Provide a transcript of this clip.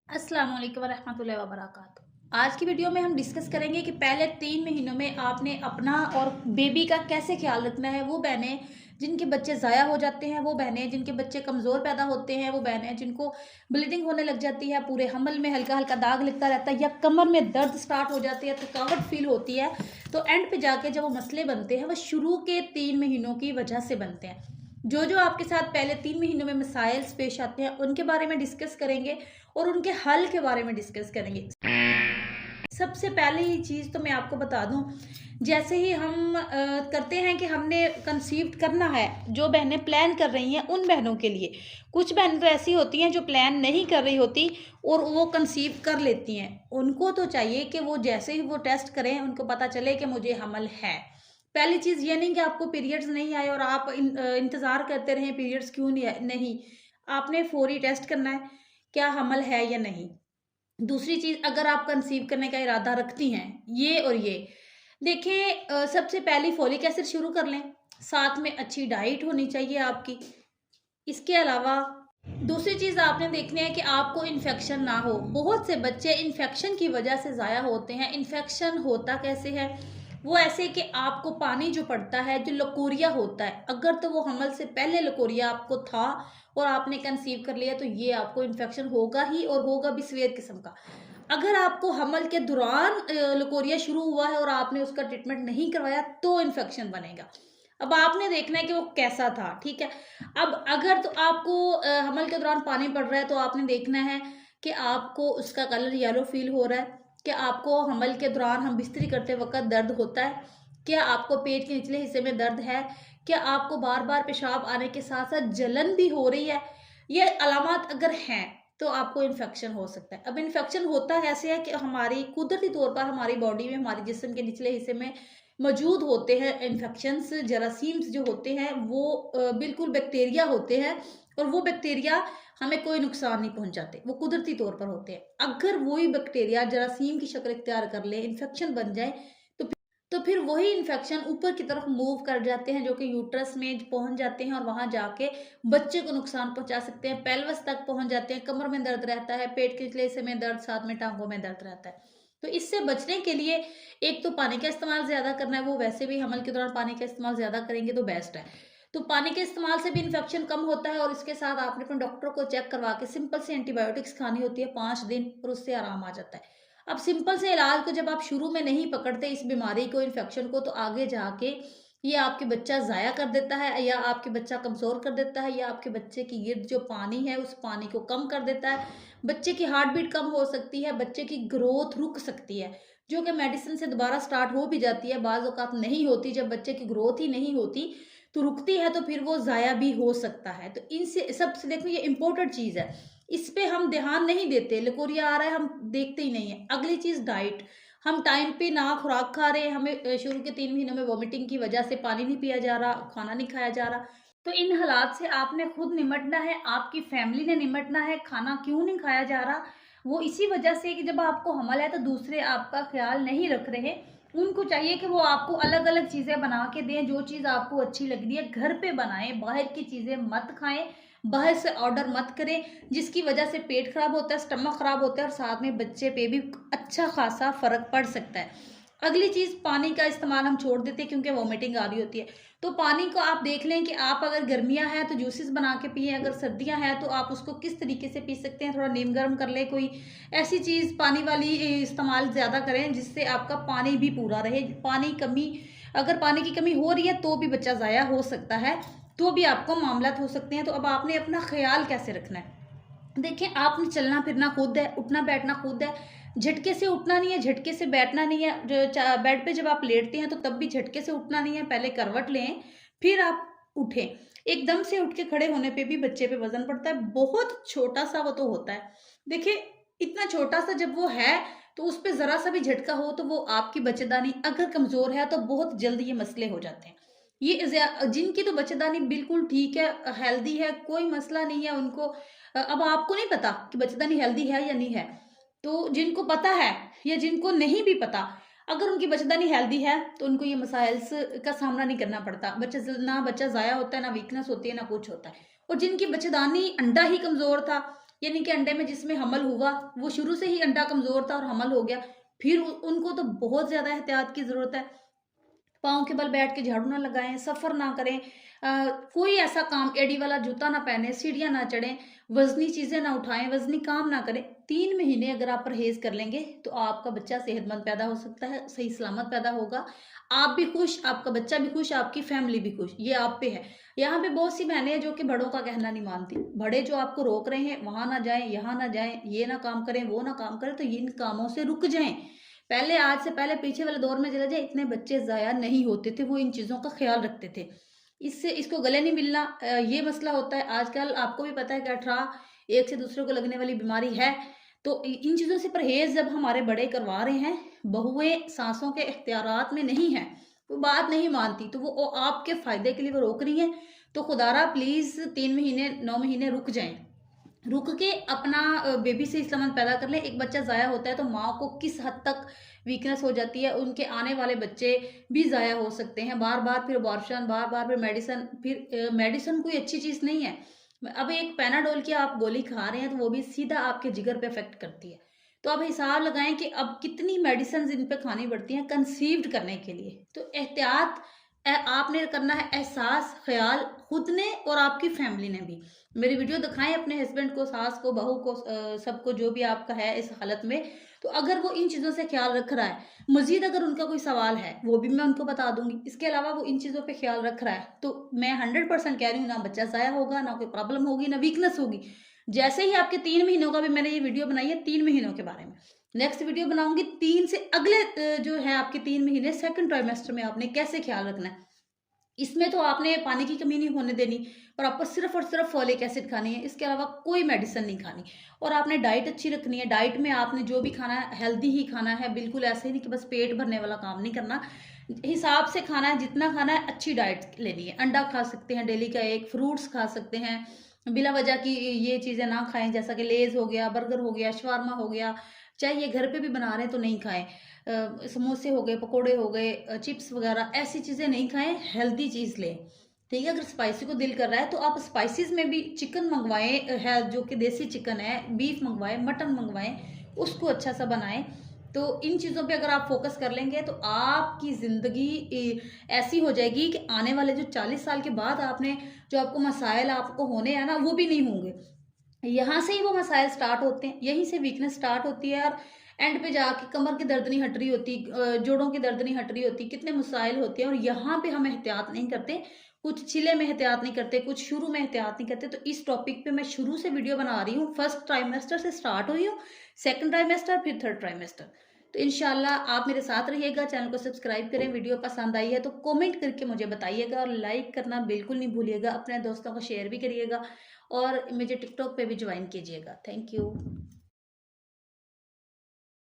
अस्सलाम वालेकुम वरहमतुल्लाहि वबरकातुहू। आज की वीडियो में हम डिस्कस करेंगे कि पहले 3 महीनों में आपने अपना और बेबी का कैसे ख्याल रखना है। वो बहनें जिनके बच्चे ज़ाया हो जाते हैं, वो बहनें जिनके बच्चे कमज़ोर पैदा होते हैं, वो बहनें जिनको ब्लीडिंग होने लग जाती है, पूरे हमल में हल्का-हल्का दाग लगता रहता है या कमर में दर्द स्टार्ट हो जाती है, थकावट फ़ील होती है, तो एंड पे जाके जब वो मसले बनते हैं, वो शुरू के 3 महीनों की वजह से बनते हैं। जो आपके साथ पहले 3 महीनों में मसाइल्स पेश आते हैं, उनके बारे में डिस्कस करेंगे और उनके हल के बारे में डिस्कस करेंगे। सबसे पहली चीज़ तो मैं आपको बता दूं, जैसे ही हम करते हैं कि हमने कंसीव करना है, जो बहनें प्लान कर रही हैं उन बहनों के लिए, कुछ बहनें तो ऐसी होती हैं जो प्लान नहीं कर रही होती और वो कंसीव कर लेती हैं। उनको तो चाहिए कि वो जैसे ही वो टेस्ट करें, उनको पता चले कि मुझे हमल है। पहली चीज़ ये नहीं कि आपको पीरियड्स नहीं आए और आप इंतज़ार करते रहें पीरियड्स क्यों नहीं आए, नहीं। आपने फौरी टेस्ट करना है, क्या हमल है या नहीं। दूसरी चीज़, अगर आप कंसीव करने का इरादा रखती हैं, ये और ये देखें, सबसे पहली फॉलिक एसिड शुरू कर लें, साथ में अच्छी डाइट होनी चाहिए आपकी। इसके अलावा दूसरी चीज़ आपने देखनी है कि आपको इन्फेक्शन ना हो। बहुत से बच्चे इन्फेक्शन की वजह से ज़ाया होते हैं। इन्फेक्शन होता कैसे है? वो ऐसे कि आपको पानी जो पड़ता है, जो लकोरिया होता है, अगर तो वो हमल से पहले लकोरिया आपको था और आपने कंसीव कर लिया, तो ये आपको इन्फेक्शन होगा ही और होगा भी सीवियर किस्म का। अगर आपको हमल के दौरान लकोरिया शुरू हुआ है और आपने उसका ट्रीटमेंट नहीं करवाया, तो इन्फेक्शन बनेगा। अब आपने देखना है कि वो कैसा था, ठीक है। अब अगर तो आपको हमल के दौरान पानी पड़ रहा है, तो आपने देखना है कि आपको उसका कलर येलो फील हो रहा है, कि आपको हमल के दौरान हम बिस्तरी करते वक्त दर्द होता है, क्या आपको पेट के निचले हिस्से में दर्द है, क्या आपको बार बार पेशाब आने के साथ साथ जलन भी हो रही है। ये अलामत अगर हैं तो आपको इन्फेक्शन हो सकता है। अब इन्फेक्शन होता ऐसे है कि हमारी कुदरती तौर पर हमारी बॉडी में, हमारे जिस्म के निचले हिस्से में मौजूद होते हैं इन्फेक्शंस, जरासीम्स जो होते हैं वो बिल्कुल बैक्टीरिया होते हैं और वो बैक्टीरिया हमें कोई नुकसान नहीं पहुंचाते, वो कुदरती तौर पर होते हैं। अगर वही बैक्टीरिया जरासीम की शक्ल इख्तियार कर ले, इन्फेक्शन बन जाए, तो फिर वही इन्फेक्शन ऊपर की तरफ मूव कर जाते हैं, जो कि यूट्रस में पहुंच जाते हैं और वहां जाके बच्चे को नुकसान पहुंचा सकते हैं। पेल्विस तक पहुंच जाते हैं, कमर में दर्द रहता है, पेट के निचले हिस्से में दर्द, साथ में टांगों में दर्द रहता है। तो इससे बचने के लिए एक तो पानी का इस्तेमाल ज़्यादा करना है, वो वैसे भी हमल के दौरान पानी का इस्तेमाल ज़्यादा करेंगे तो बेस्ट है। तो पानी के इस्तेमाल से भी इन्फेक्शन कम होता है और इसके साथ आपने अपने डॉक्टर को चेक करवा के सिंपल से एंटीबायोटिक्स खानी होती है 5 दिन, और उससे आराम आ जाता है। अब सिंपल से इलाज को जब आप शुरू में नहीं पकड़ते इस बीमारी को, इन्फेक्शन को, तो आगे जाके ये आपके बच्चा ज़ाया कर देता है, या आपके बच्चा कमज़ोर कर देता है, या आपके बच्चे की गिर्द जो पानी है उस पानी को कम कर देता है। बच्चे की हार्ट बीट कम हो सकती है, बच्चे की ग्रोथ रुक सकती है, जो कि मेडिसिन से दोबारा स्टार्ट हो भी जाती है, बाज़ औक़ात नहीं होती। जब बच्चे की ग्रोथ ही नहीं होती तो रुकती है, तो फिर वो ज़ाया भी हो सकता है। तो इनसे सबसे देखो, ये इम्पोर्टेंट चीज़ है, इस पे हम ध्यान नहीं देते। लकोरिया आ रहा है हम देखते ही नहीं है। अगली चीज़ डाइट, हम टाइम पे ना खुराक खा रहे हैं, हमें शुरू के 3 महीनों में वॉमिटिंग की वजह से पानी नहीं पिया जा रहा, खाना नहीं खाया जा रहा। तो इन हालात से आपने खुद निमटना है, आपकी फैमिली ने निमटना है। खाना क्यों नहीं खाया जा रहा? वो इसी वजह से कि जब आपको हमल है तो दूसरे आपका ख्याल नहीं रख रहे। उनको चाहिए कि वो आपको अलग-अलग चीज़ें बना के दें, जो चीज़ आपको अच्छी लग रही है घर पे बनाएँ, बाहर की चीज़ें मत खाएँ, बाहर से ऑर्डर मत करें, जिसकी वजह से पेट खराब होता है, स्टमक खराब होता है और साथ में बच्चे पे भी अच्छा खासा फ़र्क पड़ सकता है। अगली चीज़, पानी का इस्तेमाल हम छोड़ देते हैं क्योंकि वॉमिटिंग आ रही होती है। तो पानी को आप देख लें कि आप अगर गर्मियाँ हैं तो जूसेस बना के पिएँ, अगर सर्दियाँ हैं तो आप उसको किस तरीके से पी सकते हैं, थोड़ा नीम गर्म कर लें, कोई ऐसी चीज़ पानी वाली इस्तेमाल ज़्यादा करें जिससे आपका पानी भी पूरा रहे। अगर पानी की कमी हो रही है तो भी बच्चा ज़ाया हो सकता है, तो भी आपको मामलात हो सकते हैं। तो अब आपने अपना ख्याल कैसे रखना है? देखिए, आपने चलना फिरना खुद है, उठना बैठना खुद है। झटके से उठना नहीं है, झटके से बैठना नहीं है। बेड पे जब आप लेटते हैं तो तब भी झटके से उठना नहीं है, पहले करवट लें, फिर आप उठें। एकदम से उठ के खड़े होने पे भी बच्चे पे वजन पड़ता है, बहुत छोटा सा वो तो होता है। देखिए, इतना छोटा सा जब वो है, तो उस पे जरा सा भी झटका हो तो वो आपकी बच्चेदानी अगर कमजोर है तो बहुत जल्द ये मसले हो जाते हैं। जिनकी तो बच्चेदानी बिल्कुल ठीक है, हेल्दी है, कोई मसला नहीं है उनको। अब आपको नहीं पता कि बच्चेदानी हेल्दी है या नहीं है, तो जिनको पता है या जिनको नहीं भी पता, अगर उनकी बच्चेदानी हेल्दी है तो उनको ये मसाइल्स का सामना नहीं करना पड़ता। ना बच्चा ज़ाया होता है, ना वीकनेस होती है, ना कुछ होता है। और जिनकी बच्चेदानी अंडा ही कमज़ोर था, यानी कि अंडे में जिसमें हमल हुआ वो शुरू से ही अंडा कमज़ोर था और हमल हो गया, फिर उनको तो बहुत ज़्यादा एहतियात की ज़रूरत है। पाँव के बल बैठ के झाड़ू ना लगाएं, सफ़र ना करें, कोई ऐसा काम एड़ी वाला जूता ना पहने, सीढ़ियाँ ना चढ़ें, वज़नी चीज़ें ना उठाएं, वज़नी काम ना करें। 3 महीने अगर आप परहेज़ कर लेंगे तो आपका बच्चा सेहतमंद पैदा हो सकता है, सही सलामत पैदा होगा। आप भी खुश, आपका बच्चा भी खुश, आपकी फैमिली भी खुश, ये आप पे है। यहाँ पे बहुत सी बहनें हैं जो कि बड़ों का कहना नहीं मानती। बड़े जो आपको रोक रहे हैं, वहाँ ना जाएँ, यहाँ ना जाएँ, ये ना काम करें, वो ना काम करें, तो इन कामों से रुक जाएँ। पहले आज से पहले पीछे वाले दौर में चले जाए, इतने बच्चे ज़ाया नहीं होते थे, वो इन चीज़ों का ख़्याल रखते थे। इससे इसको गले नहीं मिलना ये मसला होता है। आजकल आपको भी पता है कि अठरा एक से दूसरे को लगने वाली बीमारी है। तो इन चीज़ों से परहेज़ जब हमारे बड़े करवा रहे हैं, बहुएँ साँसों के इख्तियारात में नहीं हैं, वो बात नहीं मानती, तो वो आपके फ़ायदे के लिए वो रोक रही हैं। तो खुदारा प्लीज़ 3 महीने, 9 महीने रुक जाएँ। रुक के अपना बेबी सही सलामत पैदा कर लें। एक बच्चा ज़ाया होता है तो माँ को किस हद तक वीकनेस हो जाती है, उनके आने वाले बच्चे भी ज़ाया हो सकते हैं। बार-बार फिर अबॉर्शन, बार-बार फिर मेडिसिन, फिर मेडिसिन कोई अच्छी चीज़ नहीं है। अब एक पैनाडोल की आप गोली खा रहे हैं तो वो भी सीधा आपके जिगर पे इफ़ेक्ट करती है। तो आप हिसाब लगाएँ कि अब कितनी मेडिसिन्स इन पे खानी पड़ती हैं कंसीव्ड करने के लिए। तो एहतियात आपने करना है, एहसास, ख़्याल खुद ने और आपकी फैमिली ने भी। मेरी वीडियो दिखाएँ अपने हस्बैंड को, सास को, बहू को, सबको जो भी आपका है इस हालत में। तो अगर वो इन चीज़ों से ख़्याल रख रहा है, मज़ीद अगर उनका कोई सवाल है, वो भी मैं उनको बता दूँगी। इसके अलावा वो इन चीज़ों पे ख़्याल रख रहा है, तो मैं 100% कह रही हूँ, ना बच्चा ज़ाया होगा, ना कोई प्रॉब्लम होगी, ना वीकनेस होगी। जैसे ही आपके 3 महीनों का भी मैंने ये वीडियो बनाई है 3 महीनों के बारे में। नेक्स्ट वीडियो बनाऊँगी 3 से अगले जो है आपके 3 महीने सेकंड ट्राइमेस्टर में आपने कैसे ख़्याल रखना है। इसमें तो आपने पानी की कमी नहीं होने देनी, प्रॉपर सिर्फ और सिर्फ फॉलिक एसिड खानी है, इसके अलावा कोई मेडिसिन नहीं खानी। और आपने डाइट अच्छी रखनी है। डाइट में आपने जो भी खाना है हेल्दी ही खाना है, बिल्कुल ऐसे ही नहीं कि बस पेट भरने वाला काम नहीं करना। हिसाब से खाना है, जितना खाना है अच्छी डाइट लेनी है। अंडा खा सकते हैं डेली का एक, फ्रूट्स खा सकते हैं, बिला वजह की ये चीज़ें ना खाएं, जैसा कि लेज़ हो गया, बर्गर हो गया, शवारमा हो गया। चाहे ये घर पे भी बना रहे हैं तो नहीं खाएं। समोसे हो गए, पकोड़े हो गए, चिप्स वगैरह ऐसी चीज़ें नहीं खाएं, हेल्दी चीज़ लें। ठीक है, अगर स्पाइसी को दिल कर रहा है तो आप स्पाइसेस में भी चिकन मंगवाएं, है जो कि देसी चिकन है, बीफ मंगवाएं, मटन मंगवाएं, उसको अच्छा सा बनाएं। तो इन चीज़ों पे अगर आप फोकस कर लेंगे तो आपकी ज़िंदगी ऐसी हो जाएगी कि आने वाले जो 40 साल के बाद आपने जो आपको मसाइल आपको होने हैं ना, वो भी नहीं होंगे। यहाँ से ही वो मसाइल स्टार्ट होते हैं, यहीं से वीकनेस स्टार्ट होती है और एंड पे जाके कमर की दर्द नहीं हट रही होती, जोड़ों की दर्द नहीं हट रही होती, कितने मसाइल होते हैं। और यहाँ पे हम एहतियात नहीं करते, कुछ चिले में एहतियात नहीं करते, कुछ शुरू में एहतियात नहीं करते। तो इस टॉपिक पे मैं शुरू से वीडियो बना रही हूँ, फर्स्ट ट्राइमेस्टर से स्टार्ट हुई हूँ, सेकंड ट्राइमेस्टर, फिर थर्ड ट्राइमेस्टर। तो इंशाल्लाह आप मेरे साथ रहिएगा, चैनल को सब्सक्राइब करें, वीडियो पसंद आई है तो कमेंट करके मुझे बताइएगा और लाइक करना बिल्कुल नहीं भूलिएगा, अपने दोस्तों को शेयर भी करिएगा और मुझे टिकटॉक पे भी ज्वाइन कीजिएगा। Thank you.